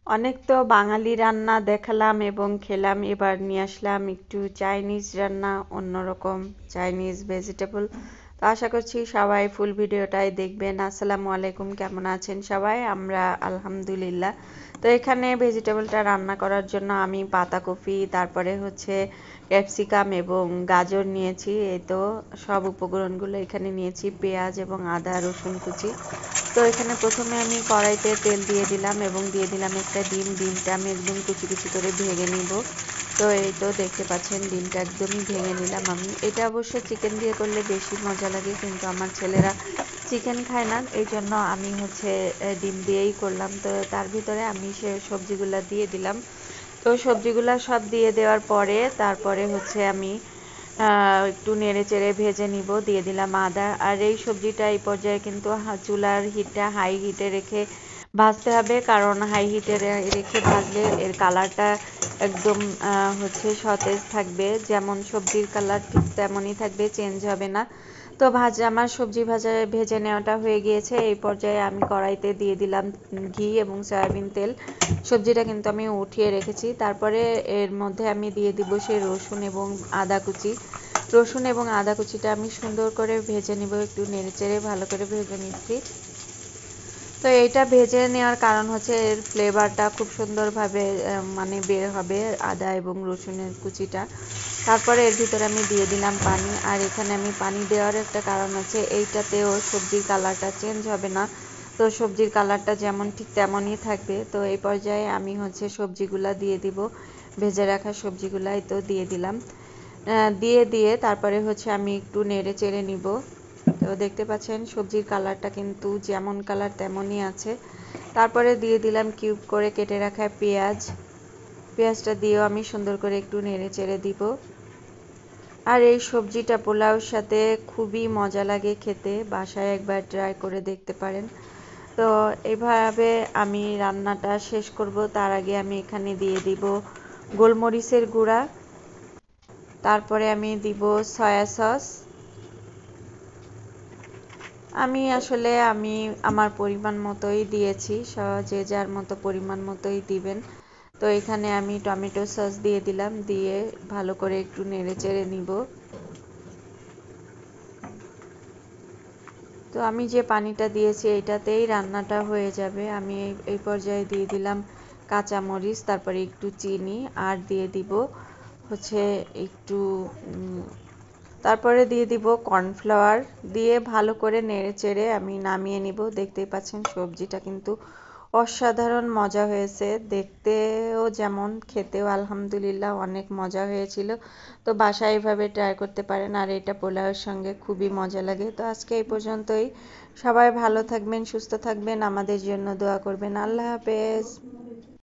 অনেক তো বাঙালি রান্না দেখালাম এবং খেলাম, এবার নিয়ে আসলাম একটু চাইনিজ রান্না, অন্যরকম চাইনিজ ভেজিটেবল। তো আশা করছি সবাই ফুল ভিডিওটাই দেখবেন। আসসালামু আলাইকুম, কেমন আছেন সবাই? আমরা আলহামদুলিল্লাহ। তো এখানে ভেজিটেবলটা রান্না করার জন্য আমি পাতাকপি, তারপরে হচ্ছে ক্যাপসিকাম এবং গাজর নিয়েছি। এই তো সব উপকরণগুলো এখানে নিয়েছি, পেঁয়াজ এবং আদা রসুন কুচি। তো এখানে প্রথমে আমি কড়াইতে তেল দিয়ে দিলাম এবং দিয়ে দিলাম একটা ডিম। ডিমটা আমি একদম কুচি কুচি করে ভেঙে নিব। তো এই তো দেখতে পাচ্ছেন ডিমটা একদমই ভেঙে নিলাম আমি। এটা অবশ্য চিকেন দিয়ে করলে বেশি মজা লাগে, কিন্তু আমার ছেলেরা চিকেন খায় না, এই জন্য আমি হচ্ছে ডিম দিয়েই করলাম। তো তার ভিতরে আমি সে সবজিগুলো দিয়ে দিলাম। তো সবজিগুলা সব দিয়ে দেওয়ার পরে তারপরে হচ্ছে আমি একটু নেড়ে চেড়ে ভেজে নিব। দিয়ে দিলাম আদা। আর এই সবজিটা এই পর্যায়ে কিন্তু চুলার হিটটা হাই হিটে রেখে ভাজতে হবে, কারণ হাই হিটে রেখে ভাজলে এর কালারটা একদম হচ্ছে সতেজ থাকবে, যেমন সবজির কালার ঠিক তেমনই থাকবে, চেঞ্জ হবে না। তো আমার সবজি ভেজে নেওয়াটা হয়ে গিয়েছে। এই পর্যায়ে আমি কড়াইতে দিয়ে দিলাম ঘি এবং সয়াবিন তেল। সবজিটা কিন্তু আমি উঠিয়ে রেখেছি। তারপরে এর মধ্যে আমি দিয়ে দিব সেই রসুন এবং আদা কুচি। রসুন এবং আদা কুচিটা আমি সুন্দর করে ভেজে নিব, একটু নেড়েচেড়ে ভালো করে ভেজে নিচ্ছি। তো এইটা ভেজে নেওয়ার কারণ হচ্ছে এর ফ্লেভারটা খুব সুন্দরভাবে মানে বের হবে, আদা এবং রসুনের কুচিটা। তারপরে এর ভিতরে আমি দিয়ে দিলাম পানি। আর এখানে আমি পানি দেওয়ার একটা কারণ আছে, এইটাতেও সবজির কালারটা চেঞ্জ হবে না। তো সবজির কালারটা যেমন ঠিক তেমনই থাকবে। তো এই পর্যায়ে আমি হচ্ছে সবজিগুলা দিয়ে দিব, ভেজে রাখা সবজিগুলাই তো দিয়ে দিলাম। দিয়ে তারপরে হচ্ছে আমি একটু নেড়ে চেড়ে নিব। তো দেখতে পাচ্ছেন সবজির কালারটা কিন্তু যেমন কালার তেমনই আছে। তারপরে দিয়ে দিলাম কিউব করে কেটে রাখা পেঁয়াজ। পেঁয়াজটা দিয়েও আমি সুন্দর করে একটু নেড়ে চেড়ে দিব। আর এই সবজিটা পোলাওর সাথে খুবই মজা লাগে খেতে, বাসায় একবার ট্রাই করে দেখতে পারেন। তো এভাবে আমি রান্নাটা শেষ করব, তার আগে আমি এখানে দিয়ে দিব গোলমরিচের গুঁড়া, তারপরে আমি দিব সয়া সস। আমি আমার পরিমাণ মতোই দিয়েছি, যে যার মতো পরিমাণ মতোই দিবেন। তো এখানে আমি টমেটো সস দিয়ে দিলাম, দিয়ে ভালো করে একটু নেড়ে চেড়ে নিব। তো আমি যে পানিটা দিয়েছি এইটাতেই রান্নাটা হয়ে যাবে। আমি এই পর্যায়ে দিয়ে দিলাম কাঁচামরিচ, তারপরে একটু চিনি, আর দিয়ে দিব হচ্ছে একটু তারপরে দিয়ে দিব কর্নফ্লাওয়ার। দিয়ে ভালো করে নেড়ে চেড়ে আমি নামিয়ে নিব। দেখতেই পাচ্ছেন সবজিটা কিন্তু অসাধারণ মজা হয়েছে, দেখতেও যেমন খেতেও আলহামদুলিল্লাহ অনেক মজা হয়েছিল। তো বাসায় এইভাবে ট্রাই করতে পারেন, আর এটা পোলাওয়ের সঙ্গে খুবই মজা লাগে। তো আজকে এই পর্যন্তই। সবাই ভালো থাকবেন, সুস্থ থাকবেন, আমাদের জন্য দোয়া করবেন। আল্লাহ হাফেজ।